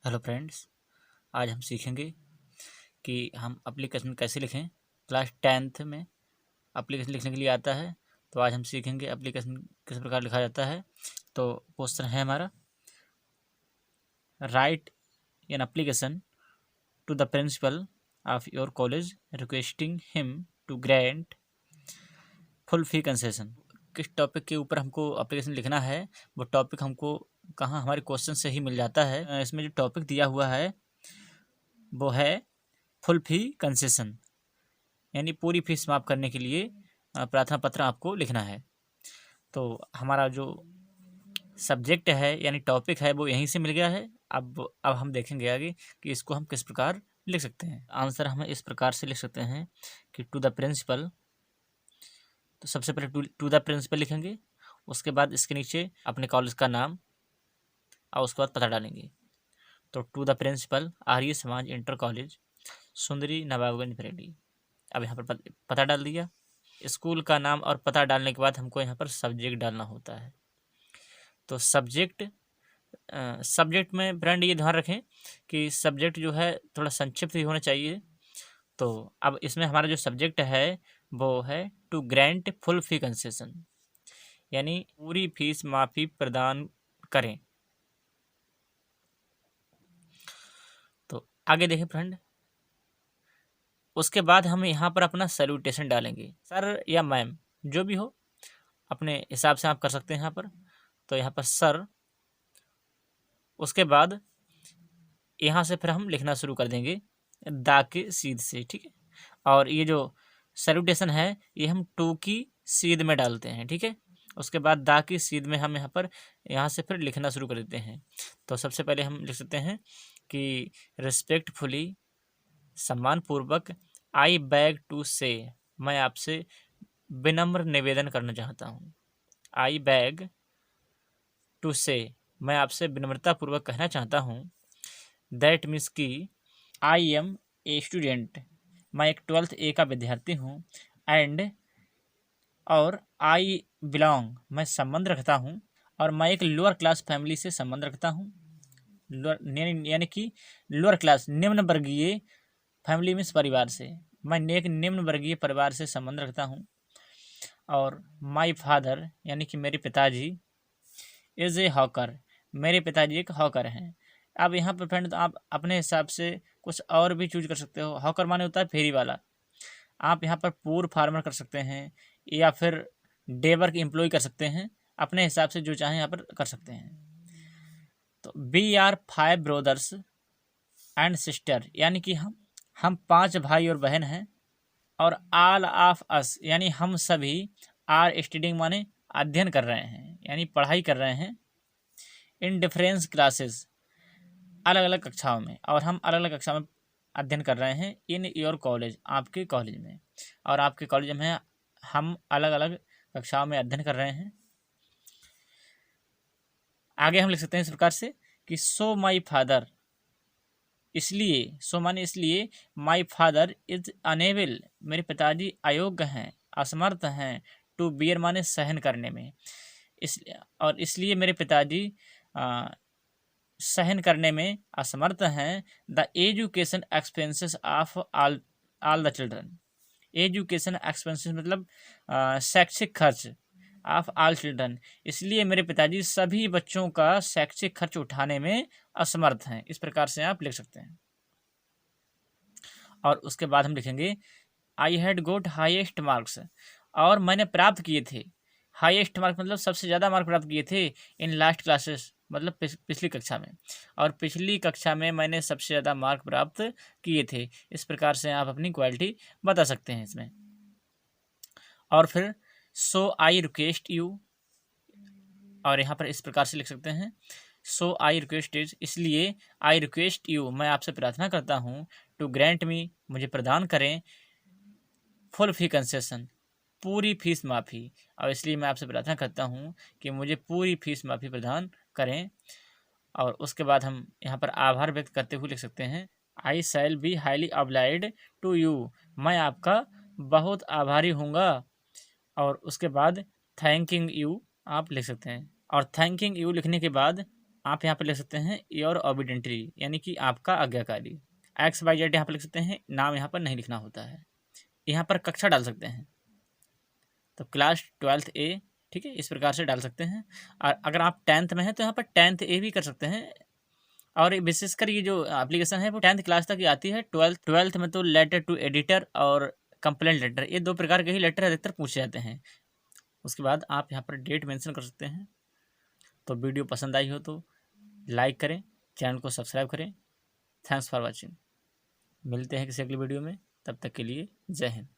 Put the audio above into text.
Hello friends, आज हम सीखेंगे कि हम एप्लीकेशन कैसे लिखें। क्लास 10th में एप्लीकेशन लिखने के लिए आता है, तो आज हम सीखेंगे एप्लीकेशन किस प्रकार लिखा जाता है। तो क्वेश्चन है हमारा, write an application to the principal of your college requesting him to grant full fee concession. किस टॉपिक के ऊपर हमको एप्लीकेशन लिखना है, वो टॉपिक हमको कहाँ हमारे क्वेश्चन से ही मिल जाता है। इसमें जो टॉपिक दिया हुआ है वो है फुल फी कंसेशन, यानी पूरी फीस माफ़ करने के लिए प्रार्थना पत्र आपको लिखना है। तो हमारा जो सब्जेक्ट है यानी टॉपिक है वो यहीं से मिल गया है। अब हम देखेंगे आगे कि इसको हम किस प्रकार लिख सकते हैं। आंसर हम इस प्रकार से लिख सकते हैं कि टू द प्रिंसिपल, तो सबसे पहले टू द प्रिंसिपल लिखेंगे, उसके बाद इसके नीचे अपने कॉलेज का नाम और उसके बाद पता डालेंगे। तो to the principal Arya Samaj inter college सुंदरी नवाबगंज बरेली। अब यहाँ पर पता डाल दिया। स्कूल का नाम और पता डालने के बाद हमको यहाँ पर सब्जेक्ट डालना होता है। तो सब्जेक्ट में फ्रेंड ये ध्यान रखें कि सब्जेक्ट जो है थोड़ा संक्षिप्त ही होना चाहिए। तो अब इसमें हमारा जो सब्जेक्ट है वो है to grant full fee concession, यानी पूरी फीस माफ़ी प्रदान करें। तो आगे देखें फ्रेंड, उसके बाद हम यहाँ पर अपना सैल्यूटेशन डालेंगे। सर या मैम जो भी हो अपने हिसाब से आप कर सकते हैं यहाँ पर। तो यहाँ पर सर, उसके बाद यहाँ से फिर हम लिखना शुरू कर देंगे दा के सीध से, ठीक है। और ये जो सैल्यूटेशन है ये हम टू की सीध में डालते हैं, ठीक है। उसके बाद दा की सीध में हम यहाँ से फिर लिखना शुरू कर देते हैं। तो सबसे पहले हम लिख सकते हैं कि रिस्पेक्टफुली, सम्मानपूर्वक, आई बैग टू से, मैं आपसे विनम्र निवेदन करना चाहता हूँ। आई बैग टू से, मैं आपसे विनम्रतापूर्वक कहना चाहता हूँ। दैट मीन्स कि आई एम ए स्टूडेंट, मैं एक 12th ए का विद्यार्थी हूँ। एंड, और आई बिलोंग, मैं संबंध रखता हूँ, और मैं एक लोअर क्लास फैमिली से संबंध रखता हूँ। यानी कि लोअर क्लास, निम्न वर्गीय, फैमिली मीन्स परिवार से, मैं एक निम्न वर्गीय परिवार से संबंध रखता हूँ। और माई फादर, यानी कि मेरे पिताजी, इज़ ए हॉकर, मेरे पिताजी एक हॉकर हैं। अब यहाँ पर फ्रेंड आप अपने हिसाब से कुछ और भी चूज कर सकते हो। हॉकर माने होता है फेरी वाला। आप यहाँ पर पूर फार्मर कर सकते हैं या फिर डे वर्क एम्प्लॉय कर सकते हैं, अपने हिसाब से जो चाहें यहाँ पर कर सकते हैं। तो we are 5 brothers and sister, यानी कि हम 5 भाई और बहन हैं। और ऑल ऑफ अस, यानी हम सभी, आर स्टडिंग माने अध्ययन कर रहे हैं, यानी पढ़ाई कर रहे हैं। इन डिफरेंस क्लासेस, अलग अलग कक्षाओं में, और हम अलग अलग कक्षा में अध्ययन कर रहे हैं। इन योर कॉलेज, आपके कॉलेज में, और आपके कॉलेज में हम अलग अलग कक्षाओं में अध्ययन कर रहे हैं। आगे हम लिख सकते हैं इस प्रकार से कि सो माई फादर, इसलिए, सो माने इसलिए, माई फादर इज अनेबल, मेरे पिताजी अयोग्य हैं, असमर्थ हैं, टू बियर माने सहन करने में, इसलिए मेरे पिताजी सहन करने में असमर्थ हैं। The education expenses of all the children, education expenses मतलब शैक्षिक खर्च, ऑफ ऑल चिल्ड्रन, इसलिए मेरे पिताजी सभी बच्चों का शैक्षिक खर्च उठाने में असमर्थ हैं। इस प्रकार से आप लिख सकते हैं। और उसके बाद हम लिखेंगे I had got highest marks, और मैंने प्राप्त किए थे, हाईएस्ट मार्क मतलब सबसे ज़्यादा मार्क प्राप्त किए थे, इन लास्ट क्लासेस मतलब पिछली कक्षा में, और पिछली कक्षा में मैंने सबसे ज़्यादा मार्क प्राप्त किए थे। इस प्रकार से आप अपनी क्वालिटी बता सकते हैं इसमें। और फिर सो आई रिक्वेस्ट यू, और यहाँ पर इस प्रकार से लिख सकते हैं सो आई रिक्वेस्ट इज, इसलिए आई रिक्वेस्ट यू, मैं आपसे प्रार्थना करता हूँ, टू ग्रांट मी, मुझे प्रदान करें, फुल फी कंसेशन, पूरी फीस माफ़ी, और इसलिए मैं आपसे प्रार्थना करता हूँ कि मुझे पूरी फीस माफ़ी प्रदान करें। और उसके बाद हम यहाँ पर आभार व्यक्त करते हुए लिख सकते हैं I shall be highly obliged to you, मैं आपका बहुत आभारी हूँगा। और उसके बाद थैंकिंग यू आप लिख सकते हैं। और थैंकिंग यू लिखने के बाद आप यहाँ पर लिख सकते हैं योर ऑबिडेंटरी, यानी कि आपका आज्ञाकारी। XYZ यहाँ पर लिख सकते हैं, नाम यहाँ पर नहीं लिखना होता है। यहाँ पर कक्षा डाल सकते हैं, तो क्लास 12th A, ठीक है, इस प्रकार से डाल सकते हैं। और अगर आप 10th में हैं तो यहाँ पर 10th A भी कर सकते हैं। और विशेषकर ये जो एप्लीकेशन है वो 10th क्लास तक ही आती है। 12th में तो लेटर टू एडिटर और कंप्लेंट लेटर, ये 2 प्रकार के ही लेटर अधिकतर पूछे जाते हैं। उसके बाद आप यहाँ पर डेट मेंशन कर सकते हैं। तो वीडियो पसंद आई हो तो लाइक करें, चैनल को सब्सक्राइब करें। Thanks for watching. मिलते हैं किसी अगली वीडियो में, तब तक के लिए जय हिंद।